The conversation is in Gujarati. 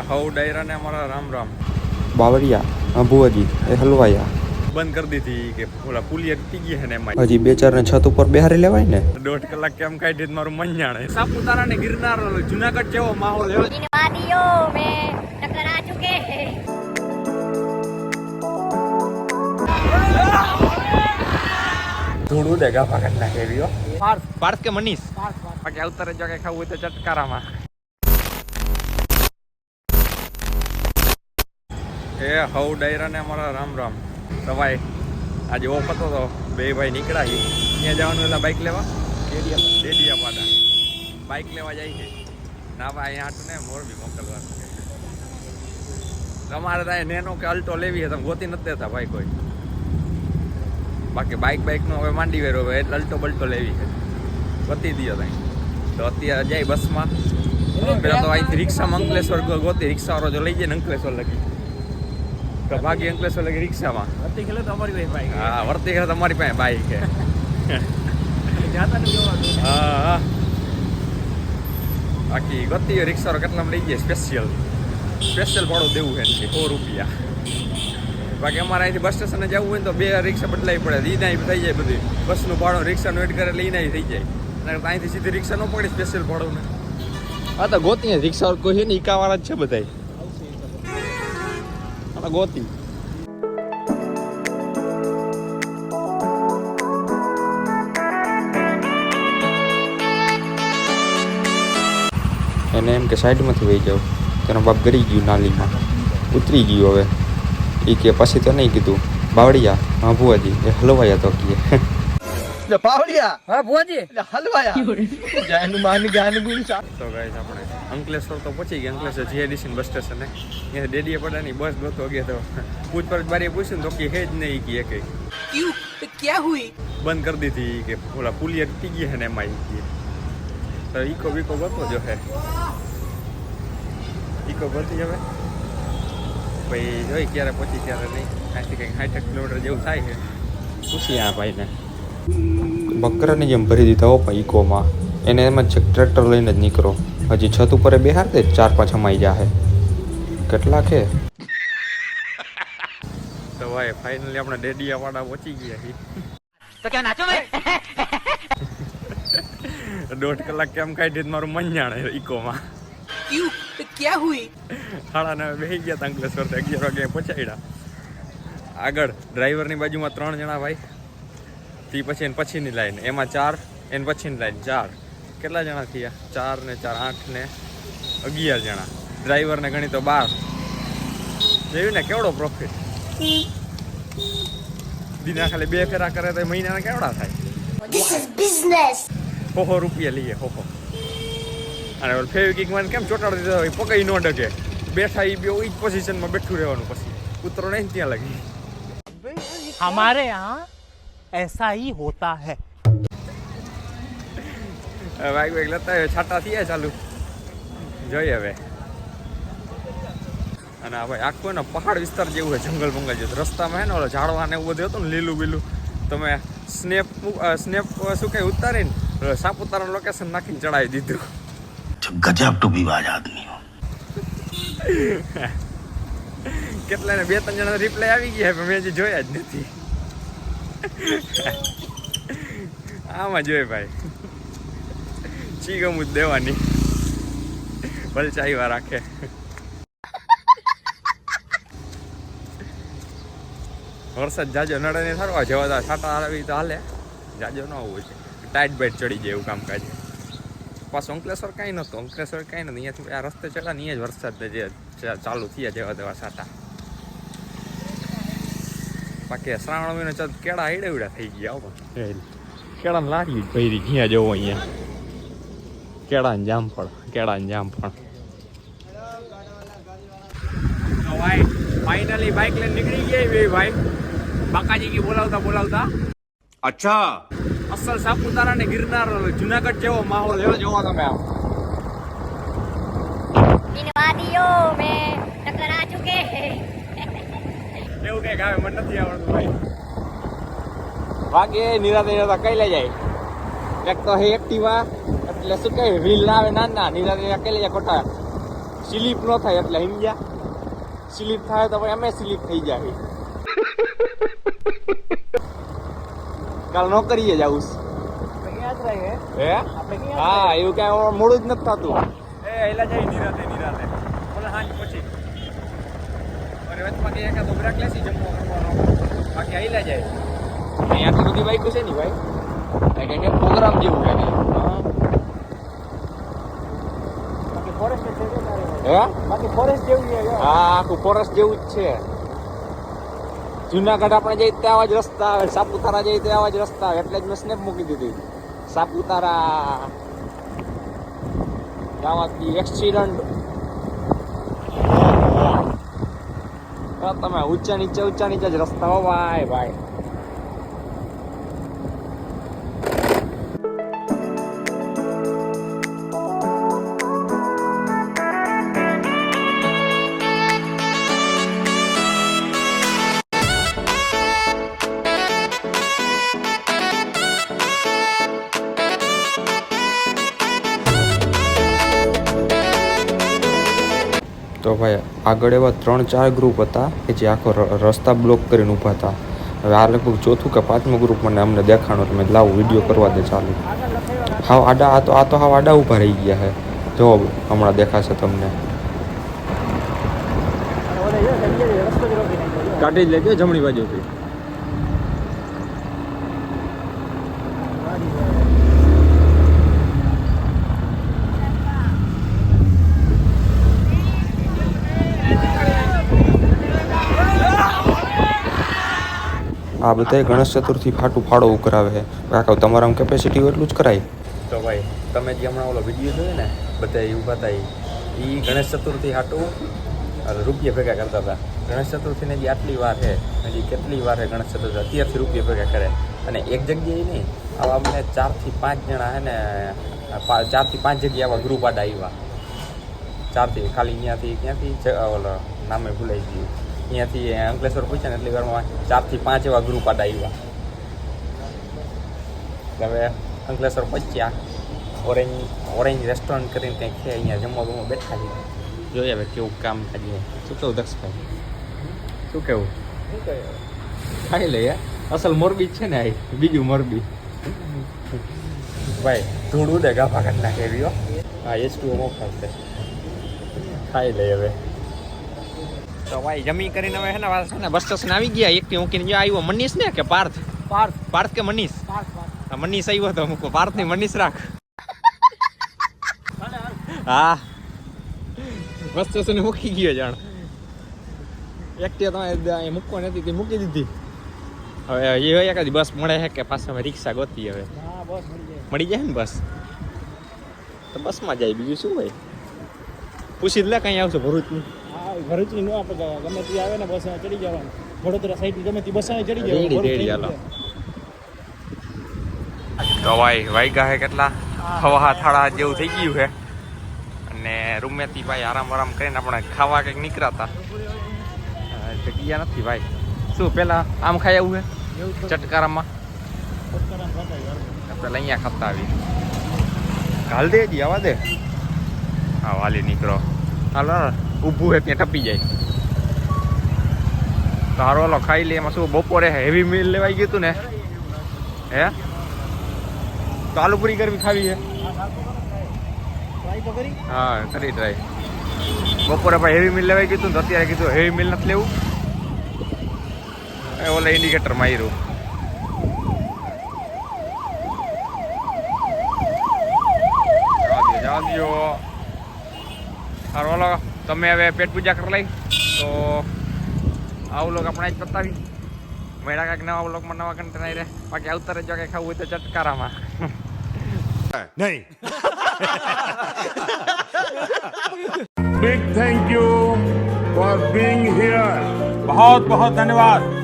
હવ ડાયરા ને અમારા રામ રામ બાવળિયા ભુવાજી એ હલવાયા બંધ કરી દીધી કે ઓલા પુલિયા તૂટી ગઈ છે ને એમાં હજી બે ચાર ને છત ઉપર બેહારી લેવાય ને 1.5 કલાક કેમ કાઢી મારું મન જાણે સાપુતારા ને ગિરનાર જુનાગઢ જેવો માહોલ इन वादियों में टकरा चुके हैं ધૂળું દેગા ભાગત નાખે રહ્યો પાર્થ કે મનીષ બાકી આવતારે જો કે ખાવું હોય તો ચટકારામાં એ હવ ડાયરા ને અમારા રામ રામ સવાય આજે ઓફ હતો તો બે ભાઈ નીકળ્યા ત્યાં જવાનું એટલે બાઇક લેવા ડેડિયા પાડા બાઇક લેવા જાય છે ના ભાઈ અહીંયા આટલું ને મોરબી મોકલવાનું છે તમારે ત્યાં નેનો કે અલ્ટો લેવી છે તમે ગોતી નથી દેતા ભાઈ કોઈ બાકી બાઇકનો હવે માંડી વેરો હવે એટલે અલ્ટો બલ્ટો લેવી છે ગોતી દો ત્યાં તો અત્યારે જાય બસમાં પેલા તો અહીંથી રિક્ષામાં અંકલેશ્વર ગોતી રિક્ષાવાળો જો લઈ જાય ને અંકલેશ્વર લગી તો ભાગી અંકલેશ્વર લગી રિક્ષામાં વર્તી ખેલે તમારી પાસે બાઇક હા વર્તી ખેલે તમારી પાસે બાઇક છે હા બાકી ગતિ રિક્ષાવાળો કેટલામાં લઈ જાય સ્પેશિયલ ભાડું દેવું છે ₹100 બાકી અમારે અહીંથી બસ સ્ટેશને જવું હોય ને તો 2 રિક્ષા બદલાવી પડે ઈનાઈ થઈ જાય બધી બસનું ભાડું રિક્ષાનું એડ કરે એટલે ઈનાઈ થઈ જાય અને અહીંથી સીધી રિક્ષા ન પડી સ્પેશિયલ ભાડું ને હા તો ગોતી રિક્ષા કોઈ છે ને ઈકાવાળા જ છે બધા હા ગોતી એને એમ કે સાઈડમાંથી વહી જાવ તેનો બાપ ગરી ગયું નાલીમાં ઉતરી ગયું હવે એ કે પછી તો નહીં કીધું બાવળિયા હા ભુવાજી એ હલવાયા તો કીએ બાવળિયા હા ભુવાજી હલવાયા જાનું માન જ્ઞાન ગુણ તો ગાઈસ આપણે અંકલેશ્વર તો પહોંચી ગયા અંકલેશ્વર જીઆઈડીસી બસ સ્ટેશને અહીંયા ડેડીયા પડાની બસ ગોતો ગયા તો પૂછપરછ બારી પૂછ્યું ને તો કે હે જ નહીં કે ક્યું ક્યાં હુઈ બંધ કરી દીધી કે ઓલા પુલિયા તૂટી ગઈ છે ને એમાં તો ઈકો બીકો ગોતો જો હે ઈકો ગોતી હવે ભાઈ જોઈ ક્યારે પહોંચી ક્યારે નહીં અહીંથી કંઈક 60 કિલોમીટર જેવું થાય છે પૂછીએ આ ભાઈને બકરાની જેમ ભરી દીધા હો પણ ઇકોમાં એને એમ જ ટ્રેક્ટર લઈને જ નીકળો હજી છત ઉપર બેહાર દે 4-5 હમાઈ જાહે કેટલા કે તો ભાઈ ફાઇનલી આપણે ડેડિયાવાડા પહોંચી ગયા છીએ तो क्या नाचो मैं 1.5 કલાક કેમ કાઢી મારું મન જાણે ઇકોમાં क्यों तो क्या हुई 9:30 બેસી ગયા હતા અંકલેશ્વર 11 વાગે પહોંચાડ્યા આગળ ડ્રાઈવરની બાજુમાં 3 જણા ભાઈ તે પછી એને પછીની લાઈન એમાં 4 એને પછીની લાઈન 4 કેટલા જણા થયા 4 ને 4 8 ને 11 જણા ડ્રાઈવરને ગણી તો 12 જોયું ને કેવડો પ્રોફિટ દિના ખાલી 2 ફેરા કરે તો મહિનાના કેવડા થાય ₹100 લઈએ હો અને ફેવિકિક મને કેમ ચોટાડી દીધો પકઈ નો ડગે બેઠા એ બે જ પોઝિશનમાં બેઠું રહેવાનું પછી ઉતરો નહીં ત્યાં લગી हमारे यहाँ ऐसा ही होता है વાઈક લેતા હોય છાટા થયા ચાલુ જોઈએ હવે અને આ ભાઈ આખો ને પહાડ વિસ્તાર જેવું છે જંગલ બંગલ જેવું રસ્તામાં હે ને ઓલો ઝાડવા ને એવું બધું હતું ને લીલું બીલું તમે સ્નેપ શું કઈ ઉતારીને સાપુતારા લોકેશન નાખીને ચડાવી દીધું ગજબ ટુ બીવાજ આદમી કેટલા ને 2-3 જણા રિપ્લાય આવી ગયા પણ મેં હજી જોયા જ નથી આમાં જોઈએ ભાઈ ચીગમ જ દેવાની ભલચાઈવા રાખે વરસાદ જાજો નડે ને સારું આ જવા છાટા આવી તો હાલે જાજો ન હોવું છે ટાઈટ બાઈટ ચડી જાય એવું કામકાજ પાછું અંકલેશ્વર કાંઈ નહોતું અંકલેશ્વર કાંઈ નથી અહીંયાથી આ રસ્તે ચડા ને અહીંયા જ વરસાદ જે ચાલુ થયા જેવા તેવા સાટા બાકી શ્રાવણ મહિનો ચાલ કેળા ઈડા થઈ ગયા કેળાને લારી જ ભરી જ્યાં જવું અહીંયા કેળાને જામફળ ભાઈ ફાઇનલી બાઇક લઈને નીકળી ગયા બે ભાઈ બાકાજી કી બોલાવતા અચ્છા અસલ સાપુતારા ને ગિરનાર જુનાગઢ જેવો માહોલ જોવો તમે આમ इन वादियों में टकरा चुके हैं એવું કઈક આવે મને નથી આવડતું ભાઈ વાગે નિરાતે કઈ લઈ જાય એક તો હે એક્ટિવા એટલે શું કહે વ્હીલ ના આવે નાના નિરાતે કઈ લઈ જાય ખોટા સ્લીપ ન થાય એટલે સમજ્યા. સ્લીપ થાય તો પછી અમે સ્લીપ થઈ જાય. કાલ નોકરીએ જાઉં હે? હા, એવું કાંઈ મોડું જ નથી થતું. એલા જાય નિરાતે બોલે હાંજ પછી અરે વચમાંથી એકાદ બ્રેક લેસી જમવા કરવાનો બાકી આઈલા જાય. અહીંયાથી બધી બાઈકો છે ને ભાઈ, કંઈક પ્રોગ્રામ જેવું છે. બાકી ફોરેસ્ટ જેવું છે. હા, આખું ફોરેસ્ટ જેવું જ છે. જુનાગઢ આપણે જઈએ ત્યાં આવા જ રસ્તા આવે, સાપુતારા જઈએ ત્યાં આવા જ રસ્તા આવે, એટલે જ મેં સ્નેપ મૂકી દીધી. સાપુતારા જવાથી એક્સિડન્ટ. તમે ઊંચા નીચે જ રસ્તા હો ભાઈ. તો ભાઈ આગળ એવા 3-4 ગ્રુપ હતા કે જે આખો રસ્તા બ્લોક કરીને ઊભા હતા. હવે આ લગભગ ચોથું કે 5મું ગ્રુપ મને અમને દેખાણો એટલે મેં લાવું વિડીયો કરવા દે ચાલુ. હાવ આડા આ તો હાવ આડા ઊભા રહી ગયા છે. જો હમણાં દેખાશે તમને. કાઢી જ લેજો જમણી બાજુથી. આ બધાય ગણેશ ચતુર્થી ફાળો ઉકરાવે છે. કાકા તમારા કેપેસિટી એટલું જ કરાય. તો ભાઈ તમે જે હમણાં ઓલો વિડીયો જોયો ને બધા ઊભા હતા એ ગણેશ ચતુર્થી હાટું રૂપિયા ભેગા કરતા હતા. ગણેશ ચતુર્થીને જે આટલી વાર છે હજી કેટલી વાર છે ગણેશ ચતુર્થી અત્યારથી રૂપિયા ભેગા કરે. અને એક જગ્યાએ નહીં, આવા અમને 4 થી 5 જણા છે ને 4 થી 5 જગ્યાએ આવા ગ્રુપ આડા આવ્યા. 4 થી ખાલી અહીંયાથી ક્યાંથી ઓલો નામે ભૂલાઈ ગયું. અહીંયાથી અંકલેશ્વર પૂછ્યા ને એટલી વારમાં 4 થી 5 એવા ગ્રુપ આડા આવ્યા. હવે અંકલેશ્વર પહોંચ્યા. ઓરેન્જ રેસ્ટોરન્ટ કરીને કંઈક છે, અહીંયા જમવા બેઠા છીએ. જોઈએ હવે કેવું કામ થાય. શું કેવું દક્ષભાઈ? શું કેવું? ખાઈ લઈએ. અસલ મોરબી જ છે ને, બીજું મોરબી ભાઈ. ધૂળ ઉડે ગાફા કાઢ નાખે રહ્યો. હા, H2O મોફત છે. ખાઈ લઈએ હવે. તો ભાઈ જમી કરીને હવે છે ને બસ સ્ટેશન આવી ગયા. એકથી મૂકીને જો આવ્યો મનીષ ને કે પાર્થ કે મનીષ? મનીષ આવ્યો તો મૂકો. પાર્થ ની મનીષ રાખ. હા, બસ સ્ટેશન મૂકી ગયો જાણ. એકટી તમે મૂકવા નથી તે મૂકી દીધી. હવે એ એકાદી બસ મળે છે કે પાછા રિક્ષા ગોતી. હવે મળી જાય ને બસ તો બસમાં જાય. બીજું શું ભાઈ? પૂછી લે કઈ આવશે ભરૂચની. ભરૂચની નો આપણે ગમે તે આવે ને બસ ચડી જવાનું. વડોદરા સાઈડ ગમે તે બસ ચડી જવાનું. રેડી હાલો. તો ભાઈ વાગ્યા છે કેટલા? 7:30 જેવું થઈ ગયું છે. અને રૂમેથી ભાઈ આરામ કરીને આપણે ખાવા કંઈક નીકળ્યા હતા. જગ્યા નથી ભાઈ. શું પેલા આમ ખાઈ આવું છે ચટકારામાં? પેલા અહીંયા ખાતા આવી. ઘાલ દે જી આવા દે. હા વાલી નીકળો. હાલો ઊભું હે ત્યાં ટપી જાય. તારો ઓલો ખાઈ લે. એમાં શું બપોરે હેવી મીલ લેવાઈ ગયું હતું ને? હે તો આલુપુરી ગરમી ખાવી છે? હા કરી ટ્રાય. બપોરે ભાઈ હેવી મીલ લેવાઈ ગયું હતું ને, અત્યારે કીધું હેવી મીલ નથી લેવું. ઓલા ઇન્ડિકેટર માર્યું. જવા દો. હારો ઓલો તમે હવે પેટ પૂજા કરી લઈ તો આ વ્લોગ આપણે જ બતાવી. મેળા કાંઈક નવા વ્લોગમાં નવા કન્ટેન્ટ આવી રહે. બાકી આવતા રહેજો. કંઈ ખાવું હોય તો ચટકારામાં. नहीं big thank you for being here. बहुत बहुत धन्यवाद.